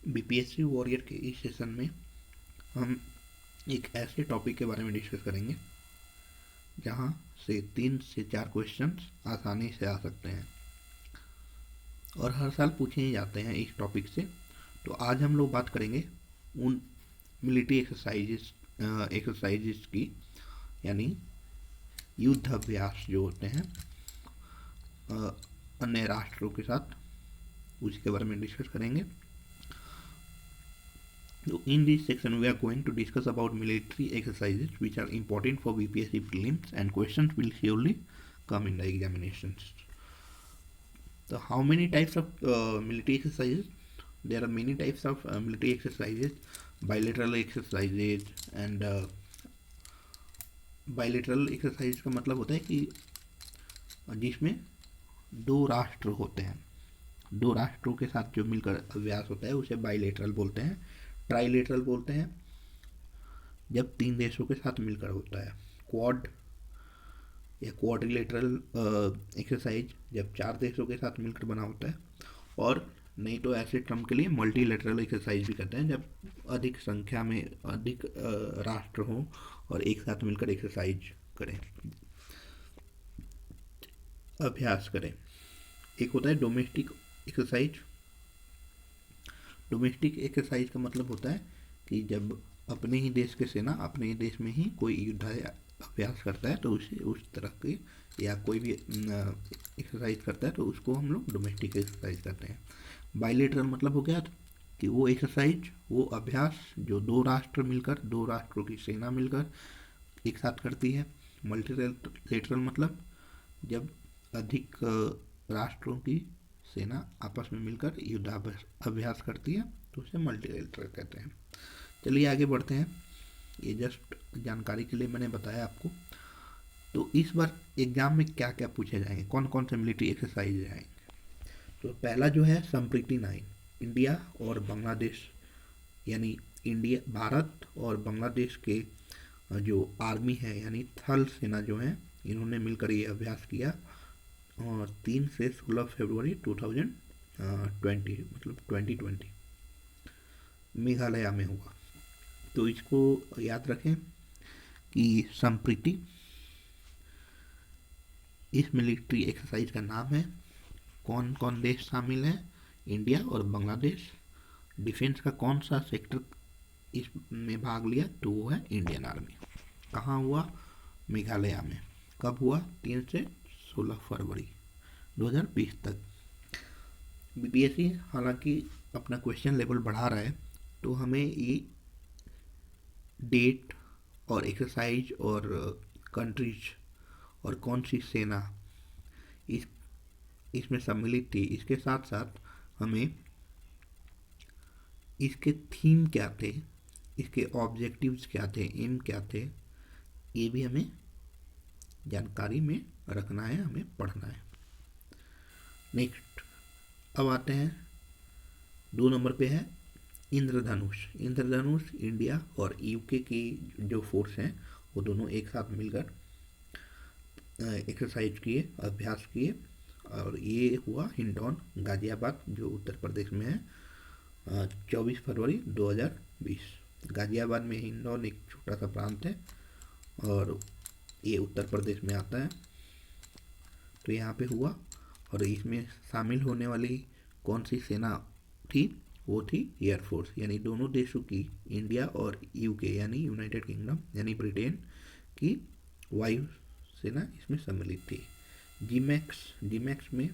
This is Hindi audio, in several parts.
बीपीएससी वॉरियर के इस सेशन में हम एक ऐसे टॉपिक के बारे में डिस्कस करेंगे जहां से 3 से 4 क्वेश्चंस आसानी से आ सकते हैं और हर साल पूछे ही जाते हैं इस टॉपिक से। तो आज हम लोग बात करेंगे उन मिलिट्री एक्सरसाइजेस की, यानी युद्ध अभ्यास जो होते हैं अन्य राष्ट्रों के साथ, उसके बारे में डिस्कस करेंगे। So in this section we are going to discuss about military exercises which are important for BPSC prelims, and questions will surely come in the examinations. So how many types of military exercises? There are many types of military exercises. Bilateral exercises, and bilateral exercise का मतलब होता है कि जिसमें दो राष्ट्र होते हैं, दो राष्ट्रों के साथ जो मिलकर अभ्यास होता है उसे बाइलेटरल बोलते हैं। ट्राइलेटरल बोलते हैं जब 3 देशों के साथ मिलकर होता है। क्वाड या क्वाड्रिलेटरल एक्सरसाइज जब 4 देशों के साथ मिलकर बना होता है। और नहीं तो ऐसे टर्म के लिए मल्टीलेटरल एक्सरसाइज भी करते हैं जब अधिक संख्या में अधिक राष्ट्र हों और एक साथ मिलकर एक्सरसाइज करें, अभ्यास करें। एक होता है डोमेस्टिक एक्सरसाइज। डोमेस्टिक एक्सरसाइज का मतलब होता है कि जब अपने ही देश के सेना अपने ही देश में ही कोई युद्ध अभ्यास करता है तो उसे उस तरह की या कोई भी एक्सरसाइज करता है तो उसको हम लोग डोमेस्टिक एक्सरसाइज करते हैं। बाइलेटरल मतलब हो गया कि वो एक्सरसाइज, वो अभ्यास जो दो राष्ट्र मिलकर, दो राष्ट्रों की सेना मिलकर एक साथ करती है। मल्टीलेटरल मतलब जब अधिक राष्ट्रों की सेना आपस में मिलकर युद्ध अभ्यास करती है तो उसे मल्टीलेटरल कहते हैं। चलिए आगे बढ़ते हैं, ये जस्ट जानकारी के लिए मैंने बताया आपको। तो इस बार एग्जाम में क्या क्या पूछे जाएंगे, कौन कौन से मिलिट्री एक्सरसाइज आएंगे। तो पहला जो है संप्रीति 9, इंडिया और बांग्लादेश, यानी इंडिया, भारत और बांग्लादेश के जो आर्मी है यानी थल सेना जो है, इन्होंने मिलकर ये अभ्यास किया और 3 से 16 फरवरी 2020 मतलब 2020 मेघालय में हुआ। तो इसको याद रखें कि संप्रीति इस मिलिट्री एक्सरसाइज का नाम है। कौन कौन देश शामिल हैं? इंडिया और बांग्लादेश। डिफेंस का कौन सा सेक्टर इसमें भाग लिया? तो वो है इंडियन आर्मी। कहाँ हुआ? मेघालय में। कब हुआ? 3 से 16 फरवरी 2020 तक। बीपीएससी हालांकि अपना क्वेश्चन लेवल बढ़ा रहा है तो हमें ये डेट और एक्सरसाइज और कंट्रीज और कौन सी सेना इसमें सम्मिलित थी, इसके साथ साथ हमें इसके थीम क्या थे, इसके ऑब्जेक्टिव्स क्या थे, एम क्या थे, ये भी हमें जानकारी में रखना है, हमें पढ़ना है। नेक्स्ट अब आते हैं 2 नंबर पे है इंद्रधनुष। इंद्रधनुष इंडिया और यूके की जो फोर्स हैं वो दोनों एक साथ मिलकर एक्सरसाइज किए, अभ्यास किए, और ये हुआ हिंडौन, गाजियाबाद, जो उत्तर प्रदेश में है, 24 फरवरी 2020। गाजियाबाद में हिंडौन एक छोटा सा प्रांत है और ये उत्तर प्रदेश में आता है। तो यहाँ पे हुआ और इसमें शामिल होने वाली कौन सी सेना थी? वो थी एयरफोर्स, यानी दोनों देशों की, इंडिया और यूके यानी यूनाइटेड किंगडम यानी ब्रिटेन की वायु सेना इसमें सम्मिलित थी। जीमैक्स में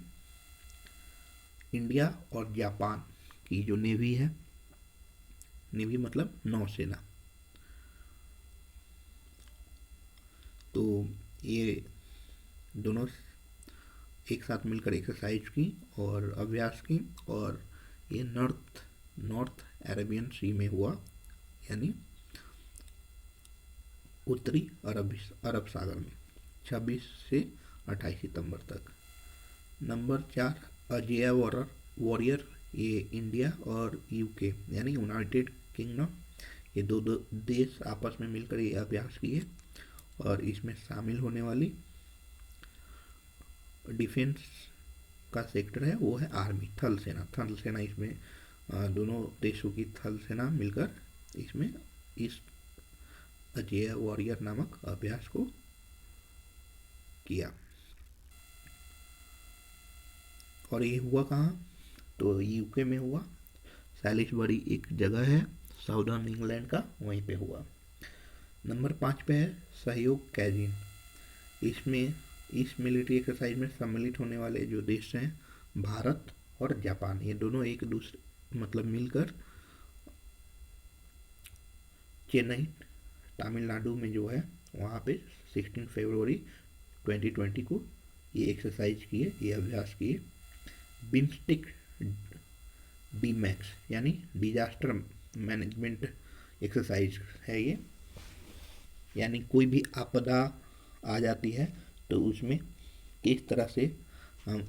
इंडिया और जापान की जो नेवी है, नेवी मतलब नौसेना, तो ये दोनों एक साथ मिलकर एक्सरसाइज की और अभ्यास की, और ये नॉर्थ अरेबियन सी में हुआ, यानी उत्तरी अरब सागर में, 26 से 28 सितंबर तक। नंबर 4 अजेय वॉरियर, ये इंडिया और यूके यानी यूनाइटेड किंगडम, ये दो देश आपस में मिलकर ये अभ्यास किए और इसमें शामिल होने वाली डिफेंस का सेक्टर है वो है आर्मी, थल सेना। थल सेना इसमें दोनों देशों की थल सेना मिलकर इसमें इस अजेय वॉरियर नामक अभ्यास को किया। और ये हुआ कहाँ? तो यूके में हुआ। सैलिसबरी एक जगह है साउदर्न इंग्लैंड का, वहीं पे हुआ। नंबर 5 पे है सहयोग कैजिन। इसमें इस मिलिट्री एक्सरसाइज में सम्मिलित होने वाले जो देश हैं भारत और जापान, ये दोनों एक दूसरे मतलब मिलकर चेन्नई तमिलनाडु में जो है वहाँ पे 16 फरवरी 2020 को ये एक्सरसाइज किए, ये अभ्यास किए। बिम्स्टिक डी मैक्स यानी डिजास्टर मैनेजमेंट एक्सरसाइज है ये, यानी कोई भी आपदा आ जाती है तो उसमें किस तरह से हम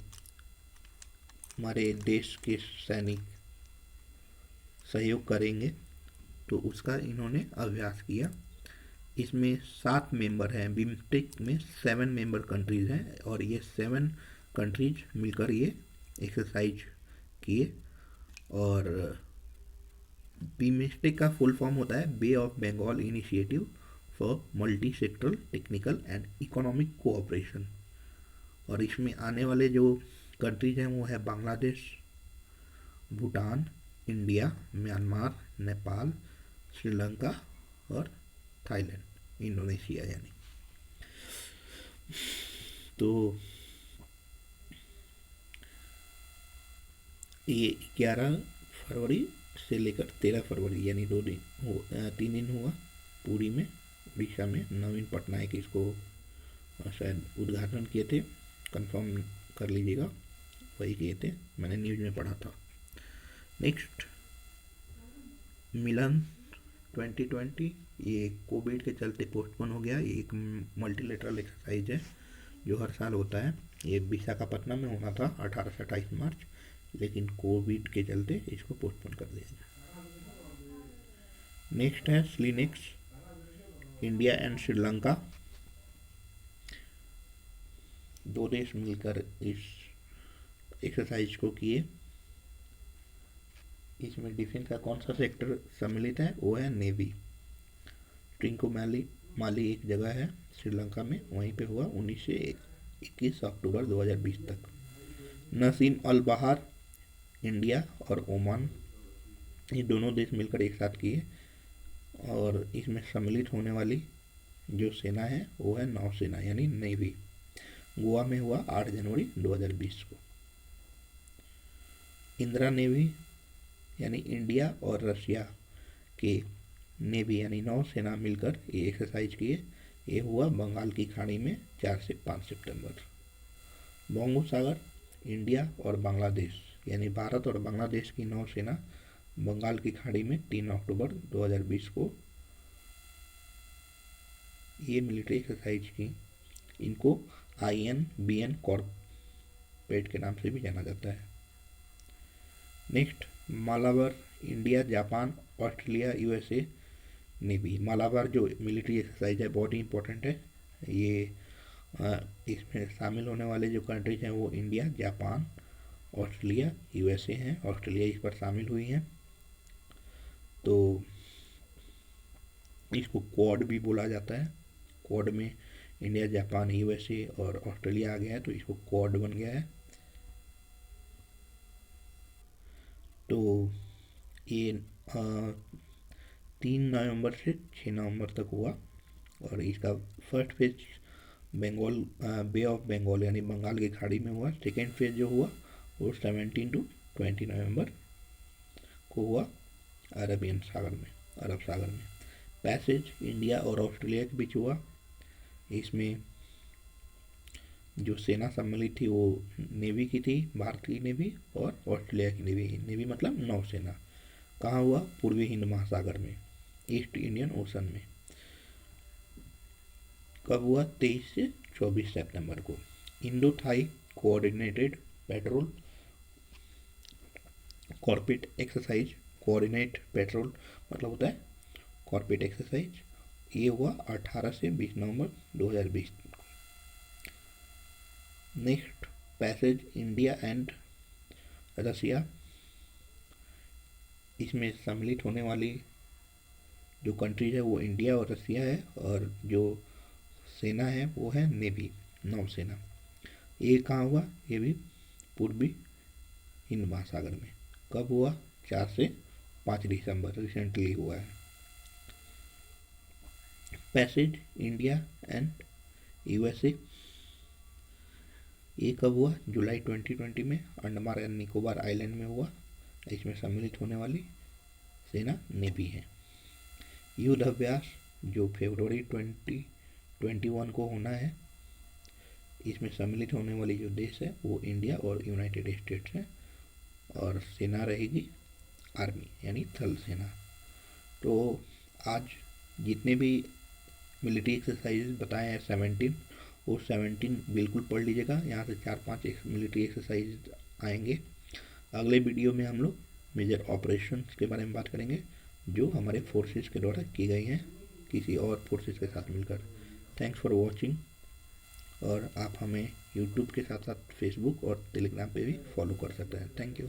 हमारे देश के सैनिक सहयोग करेंगे, तो उसका इन्होंने अभ्यास किया। इसमें 7 मेंबर हैं, बिम्स्टेक में 7 मेंबर कंट्रीज़ हैं और ये 7 कंट्रीज मिलकर ये एक्सरसाइज किए। और बिम्स्टेक का फुल फॉर्म होता है Bay of Bengal initiative for multi sectoral technical and economic cooperation. और इसमें आने वाले जो कंट्रीज हैं वो है बांग्लादेश, भूटान, इंडिया, म्यांमार, नेपाल, श्रीलंका और थाईलैंड, इंडोनेशिया यानी। तो ये 11 फरवरी से लेकर 13 फरवरी यानी 3 दिन हुआ पुरी में, उड़ीसा में। नवीन पटनायक इसको शायद उद्घाटन किए थे, कंफर्म कर लीजिएगा, वही किए थे, मैंने न्यूज़ में पढ़ा था। नेक्स्ट मिलन 2020, ये कोविड के चलते पोस्टपोन हो गया। ये एक मल्टीलेटरल एक्सरसाइज है जो हर साल होता है। ये विशाखापट्टनम में होना था 18 से 28 मार्च, लेकिन कोविड के चलते इसको पोस्टपोन कर दिया गया। नेक्स्ट है स्लिनेक्स, इंडिया एंड श्रीलंका, 2 देश मिलकर इस एक्सरसाइज को किए। इसमें डिफेंस का कौन सा सेक्टर सम्मिलित है? वो है नेवी। ट्रिंकोमाली एक जगह है श्रीलंका में, वहीं पे हुआ 19 से 21 अक्टूबर 2020 तक। नसीम अल बहार, इंडिया और ओमान, ये दोनों देश मिलकर एक साथ किए। और इसमें सम्मिलित होने वाली जो सेना है वो है नौसेना यानी नेवी। गोवा में हुआ 8 जनवरी 2020 को। इंदिरा नेवी यानी इंडिया और रशिया के नेवी यानी नौसेना मिलकर ये एक्सरसाइज किए। ये हुआ बंगाल की खाड़ी में 4 से 5 सितंबर। बंगोपसागर, इंडिया और बांग्लादेश यानी भारत और बांग्लादेश की नौसेना बंगाल की खाड़ी में 3 अक्टूबर 2020 को ये मिलिट्री एक्सरसाइज की। इनको INBN कॉर्पेट के नाम से भी जाना जाता है। Next Malabar, India, Japan, Australia, USA navy. Malabar जो मिलिट्री एक्सरसाइज है बहुत ही इंपॉर्टेंट है। ये इसमें शामिल होने वाले जो कंट्रीज हैं वो इंडिया, जापान, ऑस्ट्रेलिया, USA हैं। ऑस्ट्रेलिया इस पर शामिल हुई हैं, तो इसको क्वाड भी बोला जाता है। क्वाड में इंडिया, जापान, USA और ऑस्ट्रेलिया आ गया है, तो इसको क्वाड बन गया है। तो ये 3 नवंबर से 6 नवंबर तक हुआ। और इसका first phase Bengal bay of Bengal यानी बंगाल की खाड़ी में हुआ। सेकेंड फेज जो हुआ वो 17 to 20 नवंबर को हुआ अरब सागर में। पैसेज इंडिया और ऑस्ट्रेलिया के बीच हुआ। इसमें जो सेना सम्मिलित थी वो नेवी की थी, भारतीय नेवी और ऑस्ट्रेलिया की नेवी मतलब नौसेना। कहाँ हुआ? पूर्वी हिंद महासागर में, ईस्ट इंडियन ओशन में। कब हुआ? 23 से 24 सितंबर को। Indo Thai coordinated petrol कॉर्पेट exercise, coordinate petrol मतलब होता है कॉर्पेट एक्सरसाइज, ये हुआ 18 से 20 नवंबर 2020। Next passage India and Russia, इसमें सम्मिलित होने वाली जो कंट्रीज है वो इंडिया और रसिया है, और जो सेना है वो है नेवी, नौसेना। ये कहाँ हुआ? ये भी पूर्वी हिंद महासागर में। कब हुआ? 4 से 5 दिसंबर, रिसेंटली हुआ है। पैसेज इंडिया एंड यूएसए, ये कब हुआ? जुलाई 2020 में अंडमान एंड निकोबार आइलैंड में हुआ। इसमें सम्मिलित होने वाली सेना नेवी है। युद्ध अभ्यास जो फरवरी 2021 को होना है, इसमें सम्मिलित होने वाली जो देश है वो इंडिया और यूनाइटेड स्टेट्स है, और सेना रहेगी आर्मी यानी थल सेना। तो आज जितने भी मिलिट्री एक्सरसाइज बताए हैं 17, वो 17 बिल्कुल पढ़ लीजिएगा। यहाँ से 4-5 मिलिट्री एक्सरसाइज आएंगे। अगले वीडियो में हम लोग मेजर ऑपरेशंस के बारे में बात करेंगे जो हमारे फोर्सेस के द्वारा की गई हैं किसी और फोर्सेस के साथ मिलकर। थैंक्स फॉर वॉचिंग, और आप हमें यूट्यूब के साथ साथ फेसबुक और टेलीग्राम पे भी फॉलो कर सकते हैं। Thank you.